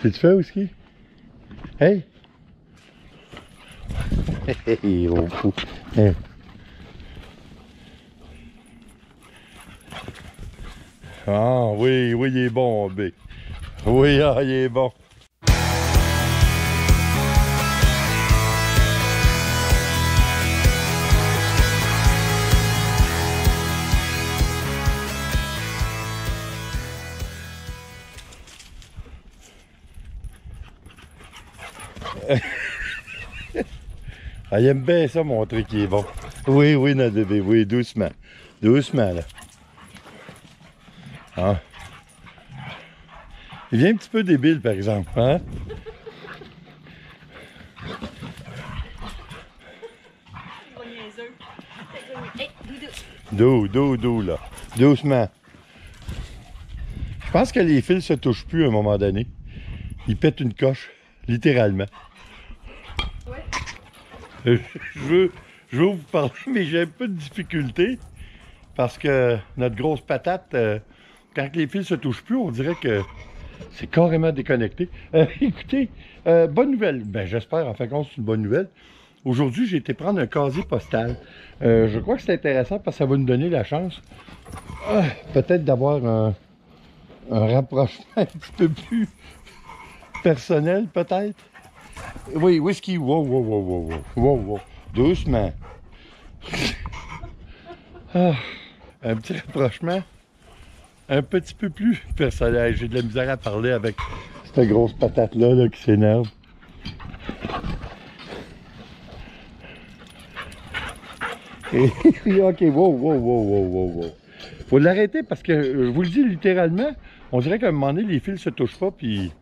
C'est-tu fait, Whisky? Hey! Hey, oh, oh. Hey. Ah oui, oui, il est bon, B. Oui, ah, il est bon. Ah, il aime bien ça, montrer qu'il est bon. Oui, oui, notre bébé, oui, doucement. Doucement, là. Ah. Il vient un petit peu débile, par exemple, hein? Doux, là. Doucement. Je pense que les fils se touchent plus à un moment donné. Ils pètent une coche, littéralement. Ouais. Je veux vous parler, mais j'ai un peu de difficulté. Parce que notre grosse patate, quand les fils se touchent plus, on dirait que c'est carrément déconnecté. Écoutez, bonne nouvelle. Ben, j'espère, en fin de compte, c'est une bonne nouvelle. Aujourd'hui, j'ai été prendre un casier postal. Je crois que c'est intéressant parce que ça va nous donner la chance peut-être d'avoir un rapprochement un petit peu plus personnel, peut-être. Oui, Whisky, wow. Doucement. Un petit rapprochement un petit peu plus personnel. J'ai de la misère à parler avec cette grosse patate-là là, qui s'énerve. Ok, wow. Faut l'arrêter parce que, je vous le dis littéralement, on dirait qu'à un moment donné, les fils se touchent pas, puis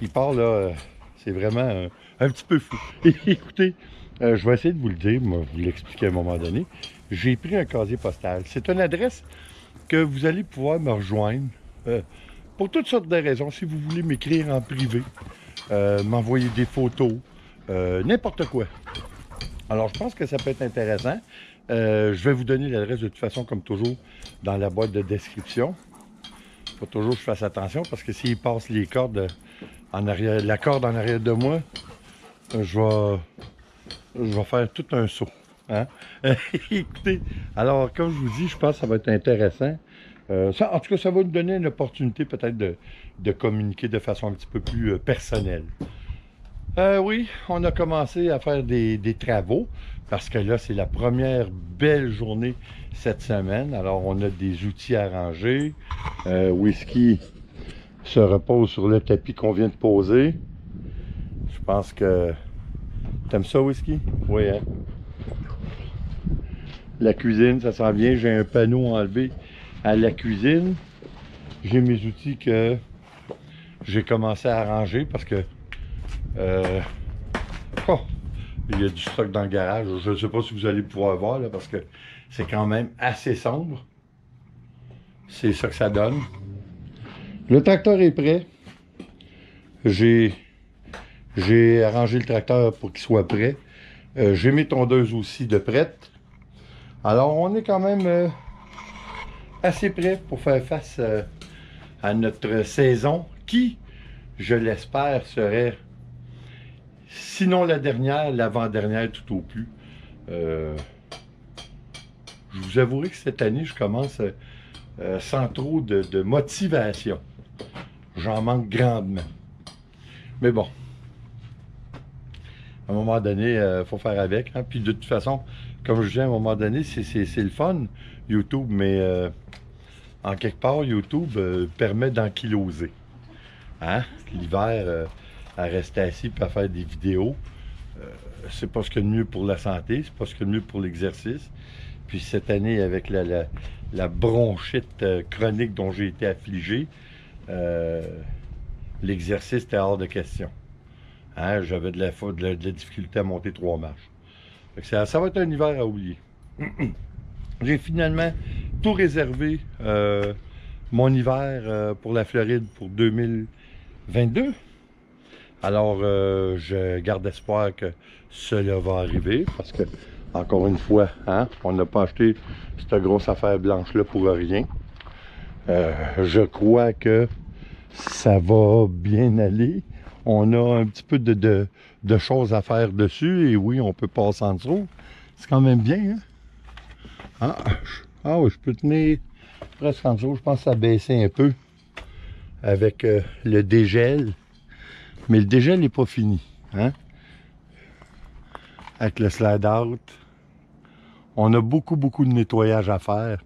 il part là, c'est vraiment un petit peu fou. Écoutez, je vais essayer de vous le dire, moi, vous l'expliquer à un moment donné. J'ai pris un casier postal. C'est une adresse que vous allez pouvoir me rejoindre pour toutes sortes de raisons. Si vous voulez m'écrire en privé, m'envoyer des photos, n'importe quoi. Alors, je pense que ça peut être intéressant. Je vais vous donner l'adresse de toute façon, comme toujours, dans la boîte de description. Il faut toujours que je fasse attention parce que s'il passe les cordes en arrière, la corde en arrière de moi, je vais faire tout un saut. Hein? Écoutez, alors, comme je vous dis, je pense que ça va être intéressant. En tout cas, ça va nous donner une opportunité peut-être de communiquer de façon un petit peu plus personnelle. Oui, on a commencé à faire des travaux parce que là, c'est la première belle journée cette semaine. Alors, on a des outils à ranger. Whisky se repose sur le tapis qu'on vient de poser. Je pense que... T'aimes ça, Whisky? Oui, hein? La cuisine, ça s'en vient. J'ai un panneau enlevé à la cuisine. J'ai mes outils que j'ai commencé à ranger parce que il y a du stock dans le garage. Je ne sais pas si vous allez pouvoir voir là, parce que c'est quand même assez sombre. C'est ça que ça donne. Le tracteur est prêt. J'ai arrangé le tracteur pour qu'il soit prêt. J'ai mes tondeuses aussi de prêtes. Alors on est quand même assez prêt pour faire face à notre saison qui, je l'espère, serait sinon la dernière, l'avant-dernière tout au plus. Je vous avouerai que cette année, je commence sans trop de motivation. J'en manque grandement. Mais bon, à un moment donné, il faut faire avec. Hein? Puis de toute façon, comme je dis, à un moment donné, c'est le fun, YouTube, mais en quelque part, YouTube permet d'enkyloser. Hein? L'hiver, à rester assis et à faire des vidéos, c'est pas ce qu'il y a de mieux pour la santé, c'est pas ce qu'il y a de mieux pour l'exercice. Puis cette année, avec la bronchite chronique dont j'ai été affligé, l'exercice était hors de question. Hein? J'avais de la difficulté à monter 3 marches. Fait que ça va être un hiver à oublier. J'ai finalement tout réservé mon hiver pour la Floride pour 2022. Alors, je garde espoir que cela va arriver parce que, encore une fois, hein, on n'a pas acheté cette grosse affaire blanche-là pour rien. Je crois que ça va bien aller. On a un petit peu de choses à faire dessus. Et oui, on peut passer en dessous. C'est quand même bien, hein? Ah oui, je peux tenir presque en dessous. Je pense que ça a baissé un peu avec le dégel. Mais le dégel n'est pas fini, hein? Avec le slide out. On a beaucoup de nettoyage à faire.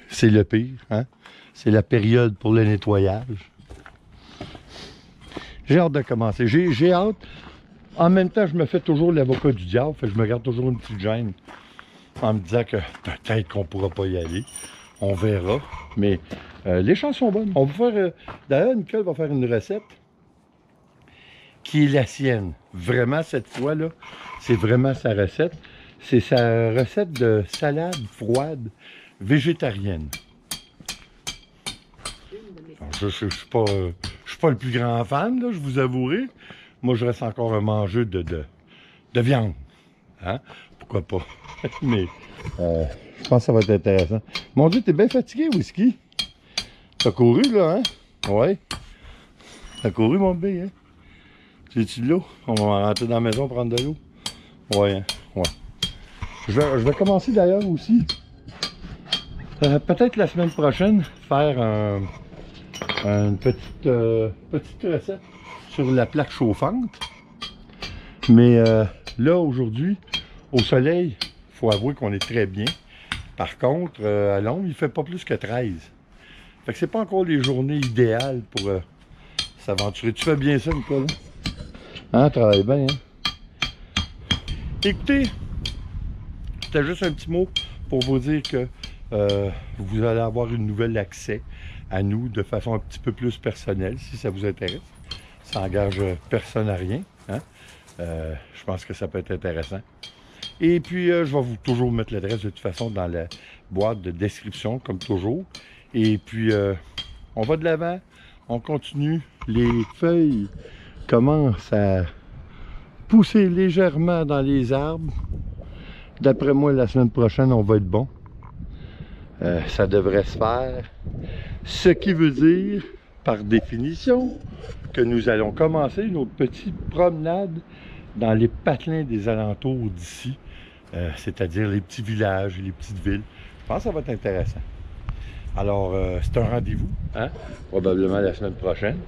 C'est le pire, hein? C'est la période pour le nettoyage. J'ai hâte de commencer. J'ai hâte. En même temps, je me fais toujours l'avocat du diable. Fait que je me garde toujours une petite gêne en me disant que peut-être qu'on ne pourra pas y aller. On verra. Mais les chances sont bonnes. On va faire. D'ailleurs, Nicole va faire une recette qui est la sienne. Vraiment, cette fois-là, c'est vraiment sa recette. C'est sa recette de salade froide végétarienne. Je ne suis pas le plus grand fan, là, je vous avouerai. Moi, je reste encore un mangeur de viande. Hein? Pourquoi pas? Mais je pense que ça va être intéressant. Mon Dieu, t'es bien fatigué, Whisky. T'as couru, là, hein? Ouais. T'as couru, mon bébé, hein? Tu de l'eau? On va rentrer dans la maison prendre de l'eau. Ouais, hein? Ouais. Je vais commencer d'ailleurs aussi. Peut-être la semaine prochaine, faire une petite recette sur la plaque chauffante. Mais là, aujourd'hui, au soleil, il faut avouer qu'on est très bien. Par contre, à l'ombre, il ne fait pas plus que 13. Fait que c'est pas encore les journées idéales pour s'aventurer. Tu fais bien ça, Nicolas? Hein, travaille bien, hein? Écoutez, c'était juste un petit mot pour vous dire que vous allez avoir une nouvelle accès à nous de façon un petit peu plus personnelle, si ça vous intéresse. Ça n'engage personne à rien. Hein? Je pense que ça peut être intéressant. Et puis, je vais toujours mettre l'adresse de toute façon dans la boîte de description, comme toujours. Et puis, on va de l'avant, on continue. Les feuilles commencent à pousser légèrement dans les arbres. D'après moi, la semaine prochaine, on va être bon. Ça devrait se faire. Ce qui veut dire, par définition, que nous allons commencer notre petite promenade dans les patelins des alentours d'ici, c'est-à-dire les petits villages et les petites villes. Je pense que ça va être intéressant. Alors, c'est un rendez-vous, hein? Probablement la semaine prochaine.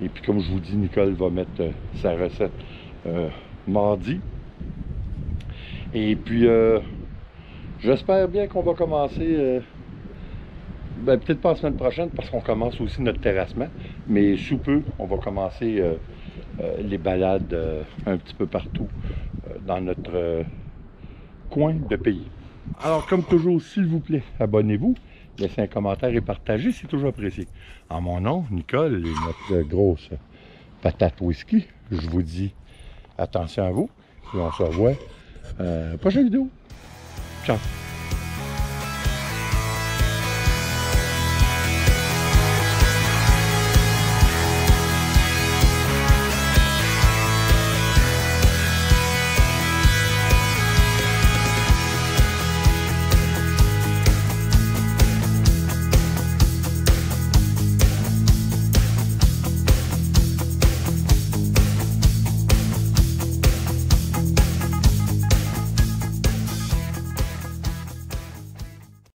Et puis, comme je vous dis, Nicole va mettre sa recette mardi. Et puis, j'espère bien qu'on va commencer, peut-être pas la semaine prochaine, parce qu'on commence aussi notre terrassement, mais sous peu, on va commencer les balades un petit peu partout dans notre coin de pays. Alors, comme toujours, s'il vous plaît, abonnez-vous, laissez un commentaire et partagez, c'est toujours apprécié. En mon nom, Nicole et notre grosse patate whisky, je vous dis attention à vous, et on se revoit prochaine vidéo. Ciao!